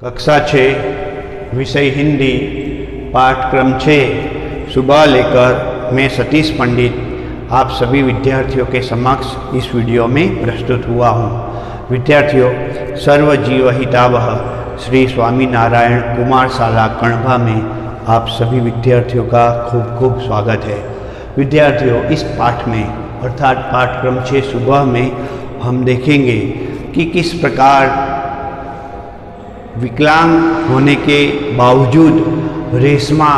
कक्षा 6 विषय हिंदी पाठक्रम 6 सुबह लेकर मैं सतीश पंडित आप सभी विद्यार्थियों के समक्ष इस वीडियो में प्रस्तुत हुआ हूँ। विद्यार्थियों, सर्व जीव हितावह श्री स्वामी नारायण कुमार शाला कण्वा में आप सभी विद्यार्थियों का खूब खूब स्वागत है। विद्यार्थियों, इस पाठ में अर्थात पाठक्रम 6 सुबह में हम देखेंगे कि किस प्रकार विकलांग होने के बावजूद रेशमा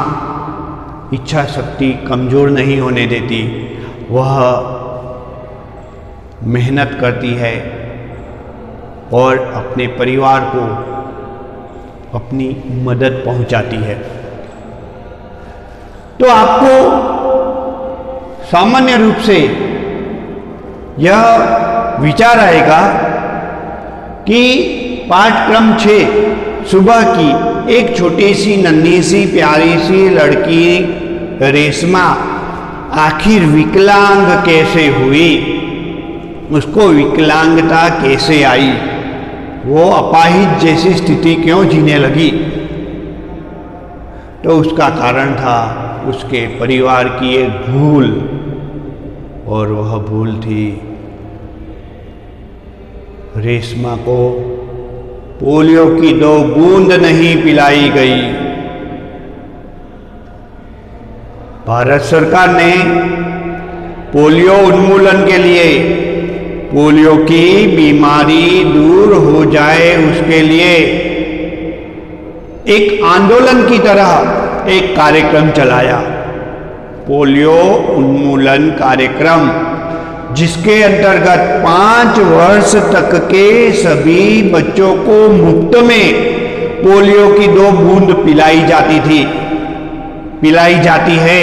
इच्छा शक्ति कमज़ोर नहीं होने देती। वह मेहनत करती है और अपने परिवार को अपनी मदद पहुंचाती है। तो आपको सामान्य रूप से यह विचार आएगा कि पाठक्रम 6 सुबह की एक छोटी सी नन्ही सी प्यारी सी लड़की रेशमा आखिर विकलांग कैसे हुई, उसको विकलांगता कैसे आई, वो अपाहिज जैसी स्थिति क्यों जीने लगी। तो उसका कारण था उसके परिवार की एक भूल, और वह भूल थी रेशमा को पोलियो की 2 बूंद नहीं पिलाई गई। भारत सरकार ने पोलियो उन्मूलन के लिए, पोलियो की बीमारी दूर हो जाए उसके लिए एक आंदोलन की तरह एक कार्यक्रम चलाया, पोलियो उन्मूलन कार्यक्रम, जिसके अंतर्गत 5 वर्ष तक के सभी बच्चों को मुफ्त में पोलियो की 2 बूंद पिलाई जाती थी, पिलाई जाती है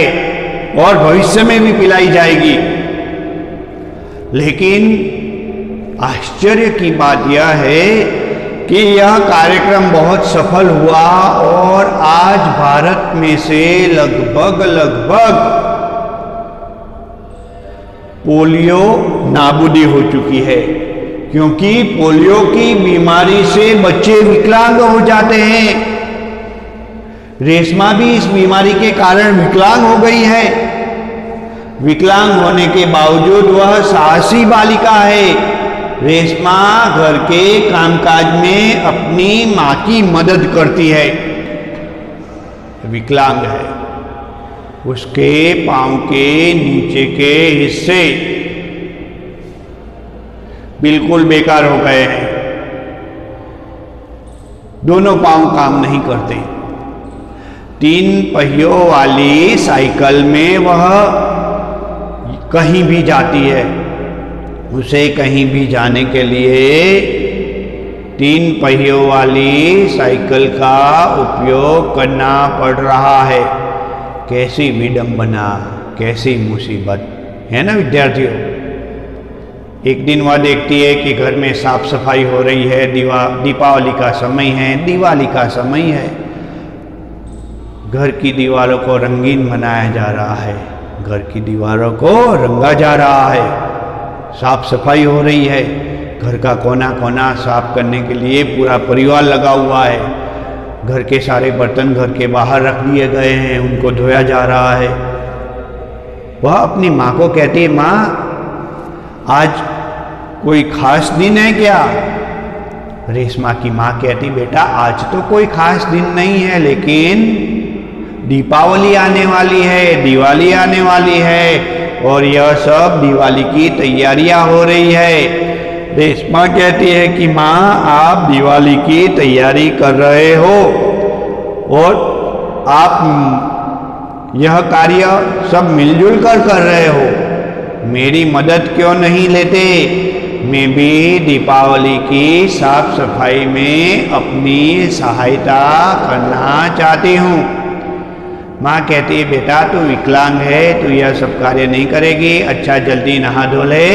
और भविष्य में भी पिलाई जाएगी। लेकिन आश्चर्य की बात यह है कि यह कार्यक्रम बहुत सफल हुआ और आज भारत में से लगभग पोलियो नाबूदी हो चुकी है, क्योंकि पोलियो की बीमारी से बच्चे विकलांग हो जाते हैं। रेशमा भी इस बीमारी के कारण विकलांग हो गई है। विकलांग होने के बावजूद वह साहसी बालिका है। रेशमा घर के कामकाज में अपनी मां की मदद करती है। विकलांग है, उसके पांव के नीचे के हिस्से बिल्कुल बेकार हो गए हैं, दोनों पांव काम नहीं करते। 3 पहियों वाली साइकिल में वह कहीं भी जाती है, उसे कहीं भी जाने के लिए 3 पहियों वाली साइकिल का उपयोग करना पड़ रहा है। कैसी विडंबना, कैसी मुसीबत है ना विद्यार्थियों। एक दिन वह देखती है कि घर में साफ सफाई हो रही है, दीपावली का समय है, दिवाली का समय है, घर की दीवारों को रंगीन बनाया जा रहा है, घर की दीवारों को रंगा जा रहा है, साफ सफाई हो रही है, घर का कोना कोना साफ करने के लिए पूरा परिवार लगा हुआ है, घर के सारे बर्तन घर के बाहर रख दिए गए हैं, उनको धोया जा रहा है। वह अपनी माँ को कहती है, माँ आज कोई खास दिन है क्या? रेशमा की माँ कहती, बेटा आज तो कोई खास दिन नहीं है, लेकिन दीपावली आने वाली है, दिवाली आने वाली है और यह सब दिवाली की तैयारियां हो रही है। रेशमा कहती है कि माँ आप दिवाली की तैयारी कर रहे हो और आप यह कार्य सब मिलजुल कर रहे हो, मेरी मदद क्यों नहीं लेते? मैं भी दीपावली की साफ सफाई में अपनी सहायता करना चाहती हूँ। माँ कहती है, बेटा तू विकलांग है, तू यह सब कार्य नहीं करेगी, अच्छा जल्दी नहा धो ले,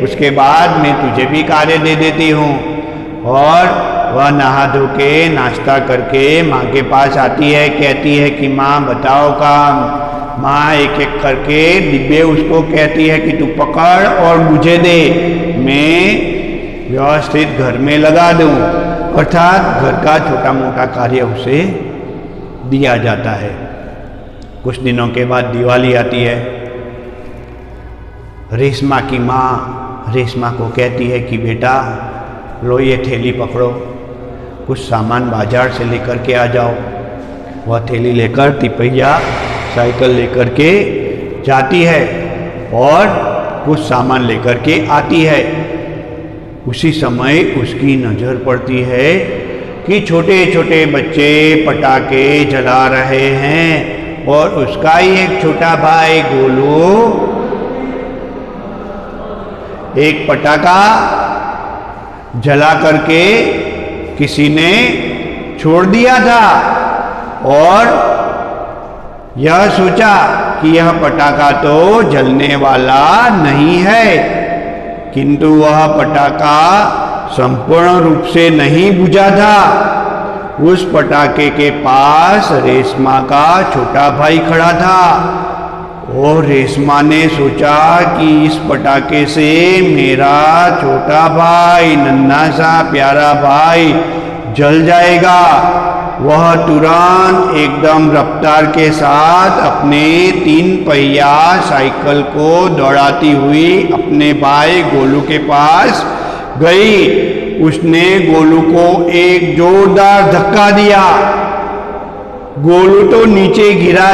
उसके बाद मैं तुझे भी कार्य दे देती हूँ। और वह नहा धो के नाश्ता करके माँ के पास आती है, कहती है कि माँ बताओ काम। माँ एक एक करके डिब्बे उसको कहती है कि तू पकड़ और मुझे दे, मैं व्यवस्थित घर में लगा दूँ। अर्थात घर का छोटा मोटा कार्य उसे दिया जाता है। कुछ दिनों के बाद दिवाली आती है। रेशमा की माँ रेशमा को कहती है कि बेटा लो ये थैली पकड़ो, कुछ सामान बाजार से लेकर के आ जाओ। वह थैली लेकर तिपैया साइकिल लेकर के जाती है और कुछ सामान लेकर के आती है। उसी समय उसकी नज़र पड़ती है कि छोटे छोटे बच्चे पटाखे जला रहे हैं और उसका ही एक छोटा भाई गोलू एक पटाखा जला करके किसी ने छोड़ दिया था और यह सोचा कि यह पटाखा तो जलने वाला नहीं है, किंतु वह पटाखा संपूर्ण रूप से नहीं बुझा था। उस पटाखे के पास रेशमा का छोटा भाई खड़ा था और रेशमा ने सोचा कि इस पटाखे से मेरा छोटा भाई, नन्हा सा प्यारा भाई जल जाएगा। वह तुरंत एकदम रफ्तार के साथ अपने 3 पहिया साइकिल को दौड़ाती हुई अपने भाई गोलू के पास गई। उसने गोलू को एक जोरदार धक्का दिया। गोलू तो नीचे गिरा।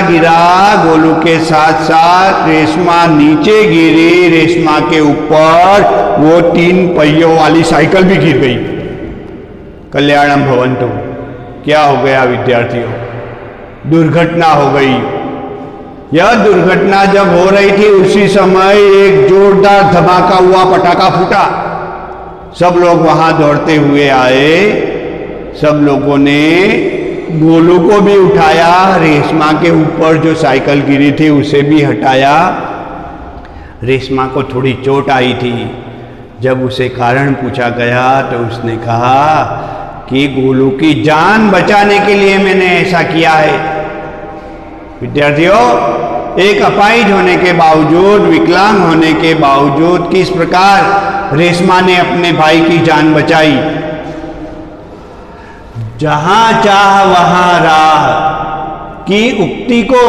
गोलू के साथ साथ रेशमा नीचे गिरी। रेशमा के ऊपर वो 3 पहियों वाली साइकिल भी गिर गई। कल्याणम भवन्तु। क्या हो गया विद्यार्थियों? दुर्घटना हो गई। यह दुर्घटना जब हो रही थी उसी समय एक जोरदार धमाका हुआ, पटाखा फूटा। सब लोग वहां दौड़ते हुए आए। सब लोगों ने गोलू को भी उठाया, रेशमा के ऊपर जो साइकिल गिरी थी उसे भी हटाया। रेशमा को थोड़ी चोट आई थी। जब उसे कारण पूछा गया तो उसने कहा कि गोलू की जान बचाने के लिए मैंने ऐसा किया है। विद्यार्थियों, एक अपाहिज होने के बावजूद, विकलांग होने के बावजूद किस प्रकार रेशमा ने अपने भाई की जान बचाई। जहां चाह वहां राह की उक्ति को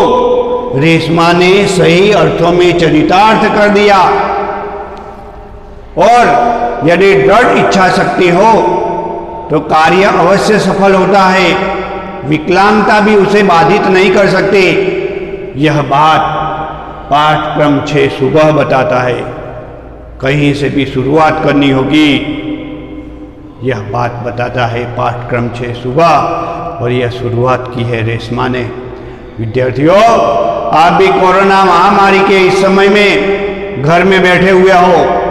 रेशमा ने सही अर्थों में चरितार्थ कर दिया। और यदि दृढ़ इच्छा शक्ति हो तो कार्य अवश्य सफल होता है। विकलांगता भी उसे बाधित नहीं कर सकती। यह बात पाठक्रम 6 सुबह बताता है। कहीं से भी शुरुआत करनी होगी, यह बात बताता है पाठक्रम 6 सुबह। और यह शुरुआत की है रेशमा ने। विद्यार्थियों, आप भी कोरोना महामारी के इस समय में घर में बैठे हुए हो।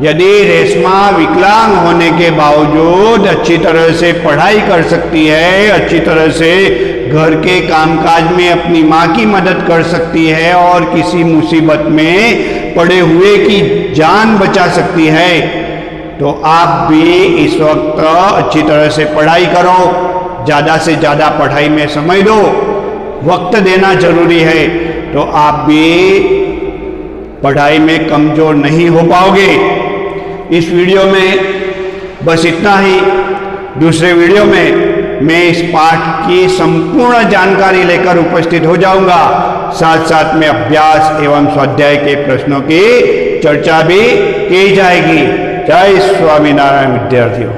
यदि रेशमा विकलांग होने के बावजूद अच्छी तरह से पढ़ाई कर सकती है, अच्छी तरह से घर के कामकाज में अपनी माँ की मदद कर सकती है और किसी मुसीबत में पड़े हुए की जान बचा सकती है, तो आप भी इस वक्त अच्छी तरह से पढ़ाई करो। ज़्यादा से ज़्यादा पढ़ाई में समय दो। वक्त देना जरूरी है, तो आप भी पढ़ाई में कमजोर नहीं हो पाओगे। इस वीडियो में बस इतना ही। दूसरे वीडियो में मैं इस पाठ की संपूर्ण जानकारी लेकर उपस्थित हो जाऊंगा। साथ साथ में अभ्यास एवं स्वाध्याय के प्रश्नों की चर्चा भी की जाएगी। जय स्वामीनारायण विद्यार्थियों।